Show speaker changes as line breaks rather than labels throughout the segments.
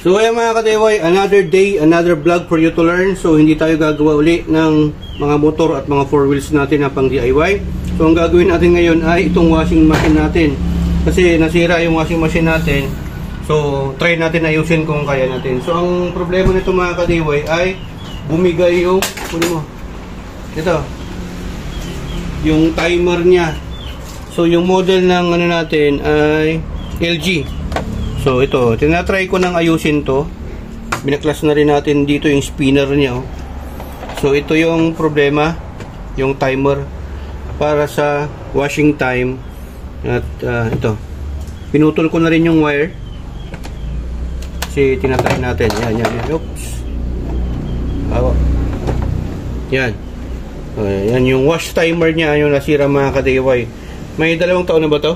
So ayan mga ka-DIY, another day, another vlog for you to learn. So hindi tayo gagawa uli ng mga motor at mga 4 wheels natin na pang DIY. So ang gagawin natin ngayon ay itong washing machine natin. Kasi nasira yung washing machine natin. So try natin ayusin kung kaya natin. So ang problema nito mga ka-DIY ay bumigay yung, ito, yung timer niya. So yung model ng ano natin ay LG. So ito, tinatry ko nang ayusin to. Binaklas na rin natin dito yung spinner niya. So ito yung problema, yung timer para sa washing time. At ito, pinutol ko na rin yung wire. Kasi tinatry natin. Yan. Oops. Yan. Yan yung wash timer niya, yung nasira mga ka-DIY. May 2 taon na ba to?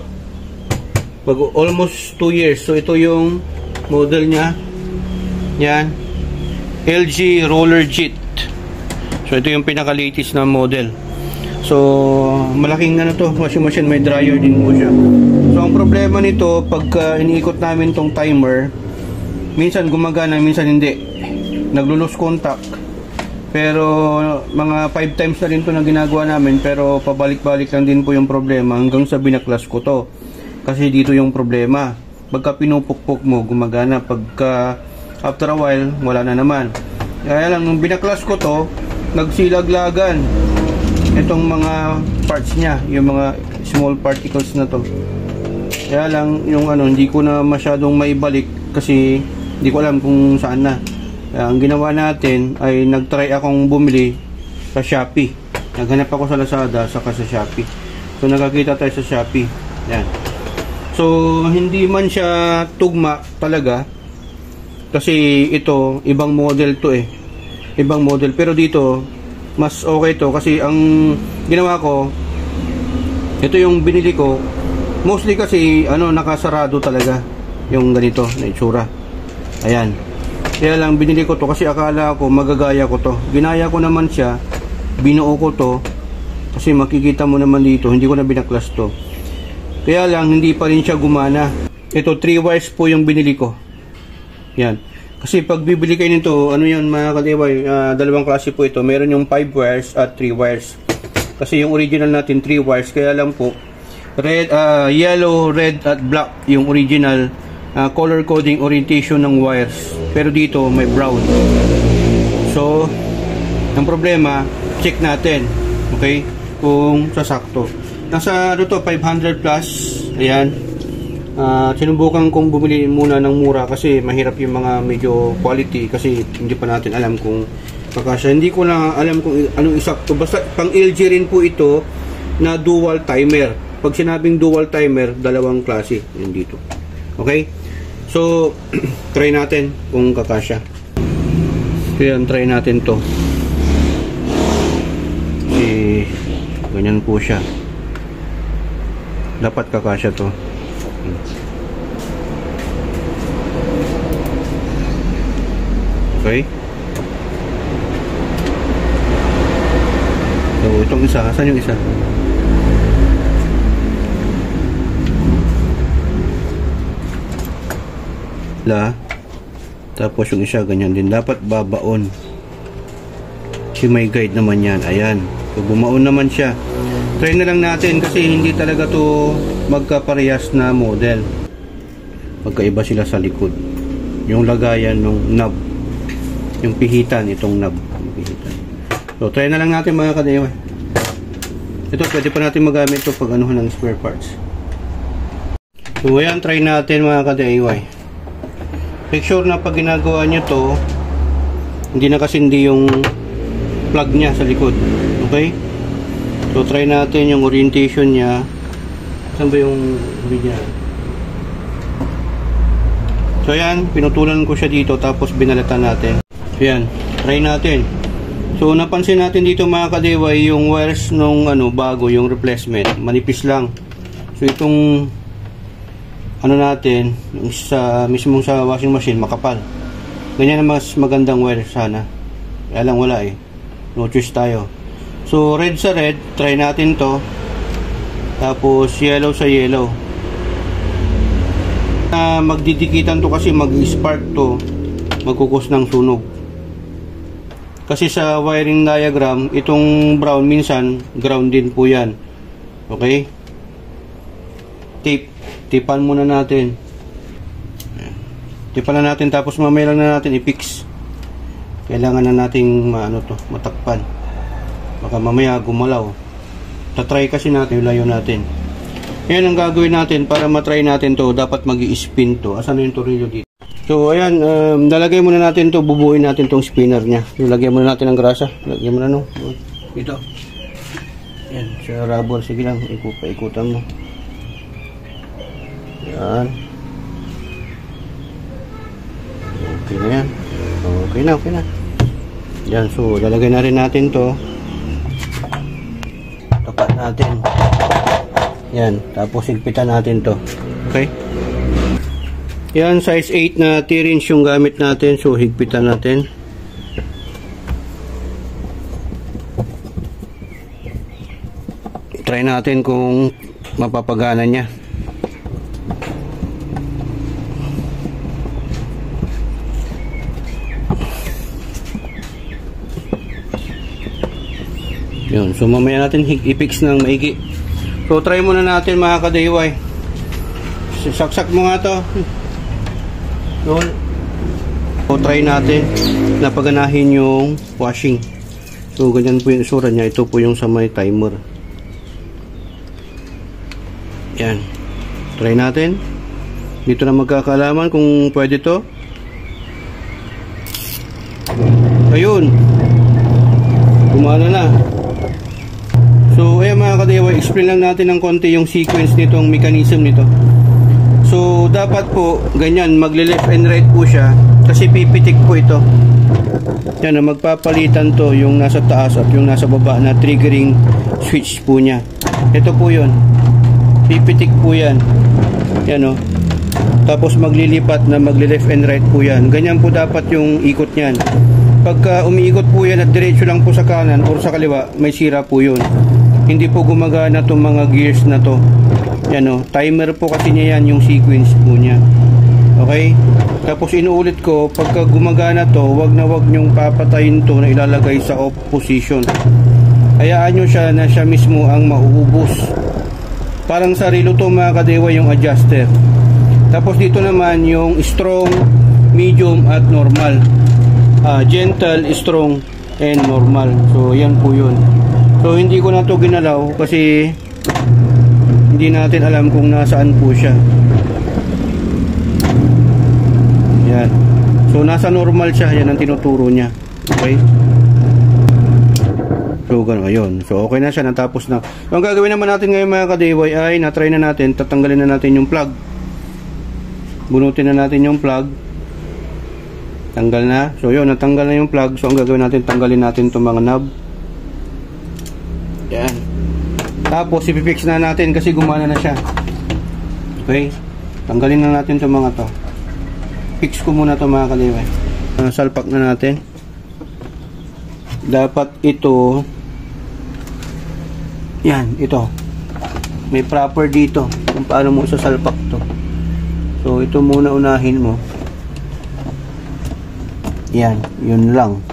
Almost 2 years. So ito yung model niya. Yan, LG Roller Jet. So ito yung pinaka-latest na model. So malaking ano to, washing machine, may dryer din po siya. So ang problema nito, pagka iniikot namin tong timer, minsan gumagana, minsan hindi. Naglo-lose contact. Pero mga 5 times na rin to na ginagawa namin, pero pabalik-balik lang din po yung problema hanggang sa binaklas ko to. Kasi dito yung problema. Pagka pinupukpok mo, gumagana. Pagka after a while, wala na naman. Kaya lang, nung binaklas ko to, nagsilaglagan itong mga parts niya, yung mga small particles na to. Kaya lang, yung ano, hindi ko na masyadong maibalik kasi hindi ko alam kung saan na. Kaya ang ginawa natin ay nagtry akong bumili sa Shopee. Naghanap ako sa Lazada saka sa Shopee. So nakakita tayo sa Shopee. Yan. So hindi man siya tugma talaga kasi ito ibang model to eh. Ibang model, pero dito mas okay to kasi ang ginawa ko, ito yung binili ko. Mostly kasi ano, nakasarado talaga yung ganito na itsura. Ayan. Kaya lang binili ko to kasi akala ko magagaya ko to. Ginaya ko naman siya, binuo ko to kasi makikita mo naman dito, hindi ko na binaklas to. Kaya lang hindi pa rin siya gumana. Ito 3 wires po yung binili ko. Yan. Kasi pag bibili kayo nito, ano yun mga ka-DIY, dalawang klase po ito. Meron yung 5 wires at 3 wires. Kasi yung original natin 3 wires, kaya lang po red, yellow, red at black yung original color coding orientation ng wires. Pero dito may brown. So ang problema, check natin, okay, kung sasakto. Nasa ano to, 500 plus. Ayan. Sinubukan kong bumili muna ng mura kasi mahirap yung mga medyo quality kasi hindi pa natin alam kung kakasya. Hindi ko na alam kung anong isakto. Basta pang LG rin po ito na dual timer. Pag sinabing dual timer, 2 klase. Yan dito. Okay? So, try natin kung kakasya. Ayan, try natin to. Kasi ganyan po siya. Dapat kakasya to. Okay. So itong isa, saan yung isa? Tapos yung isa ganyan din. Dapat babaon. Si may guide naman yan. Ayan. So bumaon naman siya. Try na lang natin kasi hindi talaga to magkaparehas na model. Magkaiba sila sa likod. Yung lagayan ng knob. Yung pihitan, itong knob. Pihitan. So try na lang natin mga ka-DIY. Ito pwede pa natin magamit ito pag anuhan ng spare parts. So ayan, try natin mga ka-DIY. Make sure na pag ginagawa nyo to, hindi nakasindi yung plug nya sa likod. Okay? So try natin yung orientation niya. Saan ba yung original? So ayan, pinutulan ko siya dito tapos binalatan natin. So ayan, try natin. So napansin natin dito mga ka-DIY, yung wires nung ano bago, yung replacement, manipis lang. So itong ano natin, yung sa mismong sa washing machine, makapal. Ganyan na mas magandang wire sana. Kaya lang wala eh. No choice tayo. So red sa red, try natin to. Tapos yellow sa yellow. Magdidikitan to kasi mag-spark to. magkukos ng sunog. Kasi sa wiring diagram, itong brown minsan ground din po yan. Okay? Tipan muna natin. Tipan na natin, tapos mamaya lang na natin i-fix. Kailangan na nating matakpan. Baka mamaya gumalaw. Tatry kasi natin, layo natin. Yan ang gagawin natin para matry natin to. Dapat mag-i-spin to. Asan yung tornilyo dito? So ayan, lalagay muna natin to. Bubuin natin tong spinner nya. Lagyan muna natin ng grasa. Lagyan muna dito. Yan, sa rubber. Sige lang, ikutan mo. Yan. Okay na yan. Okay na. Yan, so lalagay na rin natin to. Tapat natin. Yan, tapos higpitan natin to. Okay? Yan, size 8 na T-wrench yung gamit natin. So higpitan natin. Try natin kung mapapagana niya. Yun, so mamaya natin i-fix ng maigi. So try muna natin mga ka-DIY. Saksak mo nga to. Yun. So try natin na paganahin yung washing. So ganyan po yung isura niya. Ito po yung sa may timer. Yan. Try natin. Dito na magkakaalaman kung pwede to. Ayun. Gumana na. So ayan mga ka-DIY, explain lang natin ng konti yung sequence nitong mechanism nito. So dapat po ganyan, magle-left and right po siya kasi pipitik po ito. Yan, magpapalitan to yung nasa taas at yung nasa baba na triggering switch po niya. Ito po yun. Pipitik po yan. Yan o. Tapos maglilipat na magle-left and right po yan. Ganyan po dapat yung ikot niyan. Pagka umiikot po yan at diretso lang po sa kanan o sa kaliwa, may sira po yun. Hindi po gumagana itong mga gears na to. Yan o, timer po kasi niya yan, yung sequence po niya. Okay? Tapos inuulit ko, pagka gumagana to, wag na wag nyong papatayin to na ilalagay sa off position. Hayaan nyo siya na siya mismo ang mauubos. Parang sa relo to mga ka-DIY yung adjuster. Tapos dito naman yung strong, medium at normal. Gentle, strong, and normal. So yan po yun. So hindi ko na to ginalaw kasi hindi natin alam kung nasaan po siya. Yan. So nasa normal siya. Yan ang tinuturo niya. Okay. So gano'n. Ayun. So okay na siya. Natapos na. So ang gagawin naman natin ngayon mga ka-DIY ay natry na natin. Tatanggalin na natin yung plug. Bunutin na natin yung plug. Tanggal na. So yun, natanggal na yung plug. So ang gagawin natin, tanggalin natin itong mga knob. Yan. Tapos ipifix na natin kasi gumana na siya. Okay. Tanggalin na natin itong mga to. Fix ko muna ito mga ka-DIY. Salpak na natin. Dapat ito. Yan, ito. May proper dito kung paano mo sasalpak to. So ito muna unahin mo. Yan, yun lang.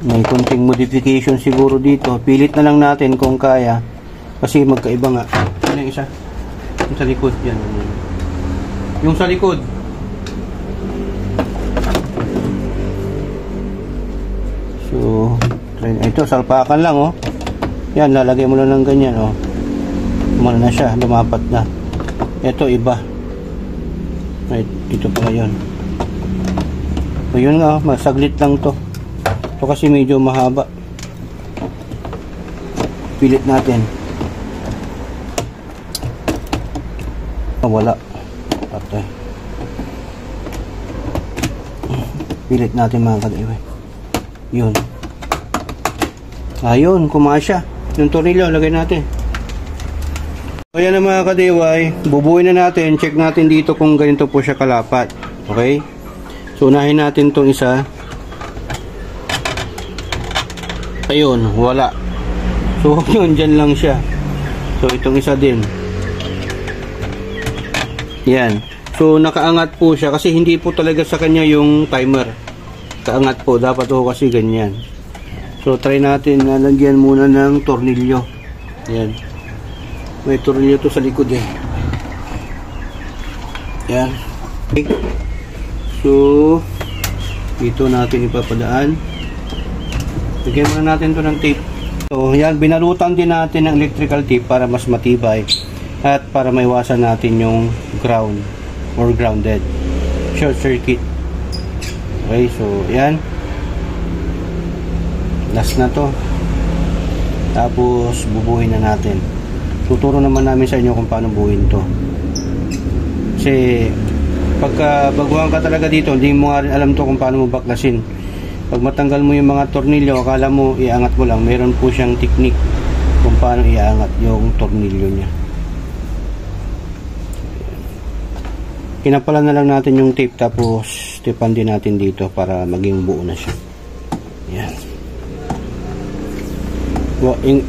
May konting modification siguro dito. Pilit na lang natin kung kaya. Kasi magkaiba nga. Ano yung isa? Yung sa likod. Yan. Yung sa likod. So, ito, salpakan lang, oh. Yan, lalagay mo lang ng ganyan, oh. Umano na siya, lumapat na. Ito, iba. Right, dito pala yun. So yun nga, masaglit lang to. Ito kasi medyo mahaba. Pilit natin. Wala. Patay. Pilit natin mga ka-DIY. Yun. Ayun, kumasya. Yung tornilyo, lagay natin. So yan na mga ka-DIY. Bubuin na natin. Check natin dito kung ganito po siya kalapat. Okay? So unahin natin tong isa. Ayun, wala. So yun, dyan lang siya. So itong isa din. Yan. So nakaangat po siya kasi hindi po talaga sa kanya yung timer. Kaangat po, dapat po kasi ganyan. So try natin na lagyan muna ng tornilyo. Yan. May tornilyo to sa likod eh. Yan. Okay. So dito natin ipapadaan. Lagyan muna natin to ng tape. So yan, binalutan din natin ng electrical tape para mas matibay at para maiwasan natin yung ground or grounded short circuit. Okay, so yan, last na to. Tapos bubuhin na natin. Tuturo naman namin sa inyo kung paano buuin to, kasi pagka baguhan ka talaga dito, hindi mo nga rin alam to kung paano mo baklasin. Pag matanggal mo yung mga tornilyo, akala mo iangat mo lang. Meron po siyang technique kung paano iangat yung tornilyo nya. Kinapalan na lang natin yung tape, tapos tipan din natin dito para maging buo na siya. Yan.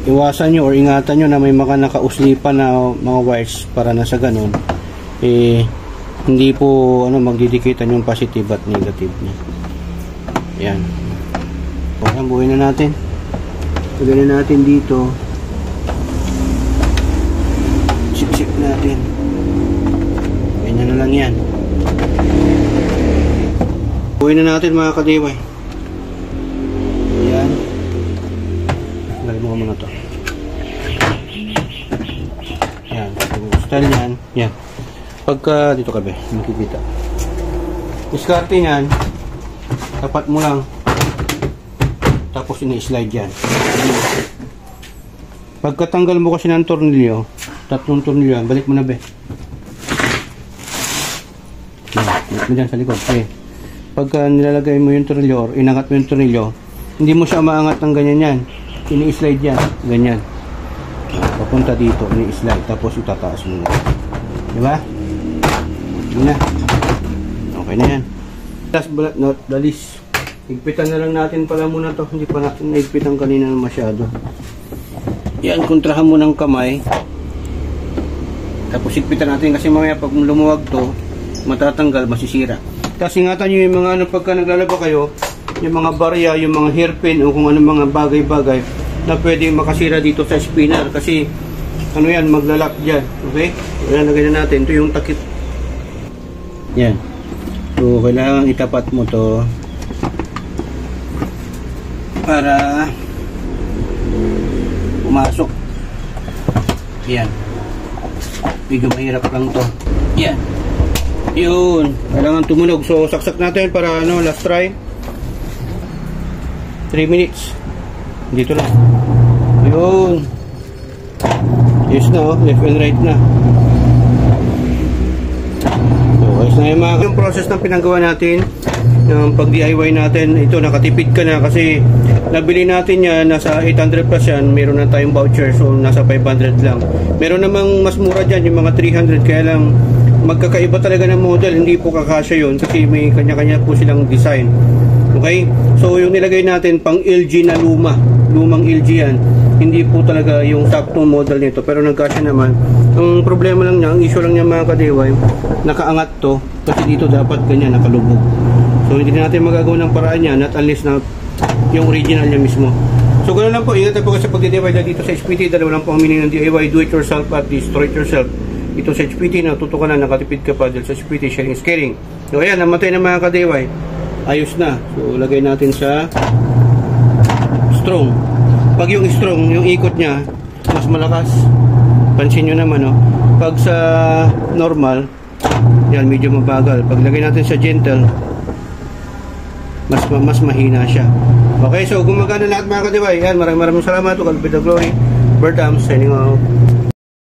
Iwasan nyo or ingatan nyo na may mga nakauslipan na mga wires para na sa ganun hindi po magdidikitan yung positive at negative niya. Yan. Okay, buuin na natin. Lagyan na natin dito. Sip-sip natin. Ganyan na lang yan. Buuin na natin mga kadiway. Yan. Lagyan mo muna to. Yan. Style yan. Yan. Pagka dito ka be, makikita. Diskarte yan. Tapat mo lang. Tapos ini-slide yan. Pagkatanggal mo kasi ng tornilyo, tatlong tornilyo yan, balik mo na be. Balik mo dyan sa likod. Okay. Pagka nilalagay mo yung tornilyo or inangat mo yung tornilyo, hindi mo siya maangat ng ganyan yan. Ini-slide yan. Ganyan. Papunta dito, ini-slide. Tapos itataas mo na. Diba? Yun na. Okay na yan. Last but not the least, higpitan na lang natin pala muna to. Hindi pa natin naigpitan kanina masyado. Yan, kontrahan mo ng kamay. Tapos higpitan natin kasi mamaya pag lumuwag to, matatanggal, masisira. Tapos ingatan nyo yung mga pagka naglalaba kayo, yung mga barya, yung mga hairpin o kung anong mga bagay-bagay na pwedeng makasira dito sa spinner. Kasi yan, maglalak dyan. Okay? Yan, lagay na natin. Ito yung takip. Yan. So, kailangan itapat mo to para pumasok. Yan. Medyo mahirap lang to. Yan. Yun. Kailangan tumunog. So, saksak natin para last try. 3 minutes. Dito lang. Yun. Yes na, left and right na. So, yung process ng pinagawa natin, yung pag DIY natin, ito nakatipid ka na kasi nabili natin yan, nasa 800 plus yan, meron na tayong voucher, so nasa 500 lang. Meron namang mas mura dyan, yung mga 300, kaya lang magkakaiba talaga ng model, hindi po kakasya yun kasi may kanya-kanya po silang design. Okay? So yung nilagay natin pang LG na lumang LG yan, hindi po talaga yung saktong model nito, pero nagkasya naman. Ang problema lang niya, ang issue lang niya mga ka-DIY, nakaangat to kasi dito dapat ganyan, nakalubog. So hindi natin magagawa ng paraan yan at unless na yung original niya mismo. So ganoon lang po, ingat po kasi pag DIY dito sa HPT, dalawa lang po ang meaning ng DIY, do it yourself at destroy it yourself. Ito sa HPT, natuto ka na, nakatipid ka pa dahil sa HPT, sharing is caring. So ayan, namatay na mga ka-DIY, ayos na. So lagay natin sa strong. Pag yung strong, yung ikot niya mas malakas, pansin nyo naman, no? Pag sa normal, yan, medyo mabagal. Pag lagay natin sa gentle, mas mahina siya. Okay, so gumagana lahat mga ka-DIY. Yan, maraming salamat. Kalpit the Glory, Bert Am, signing off.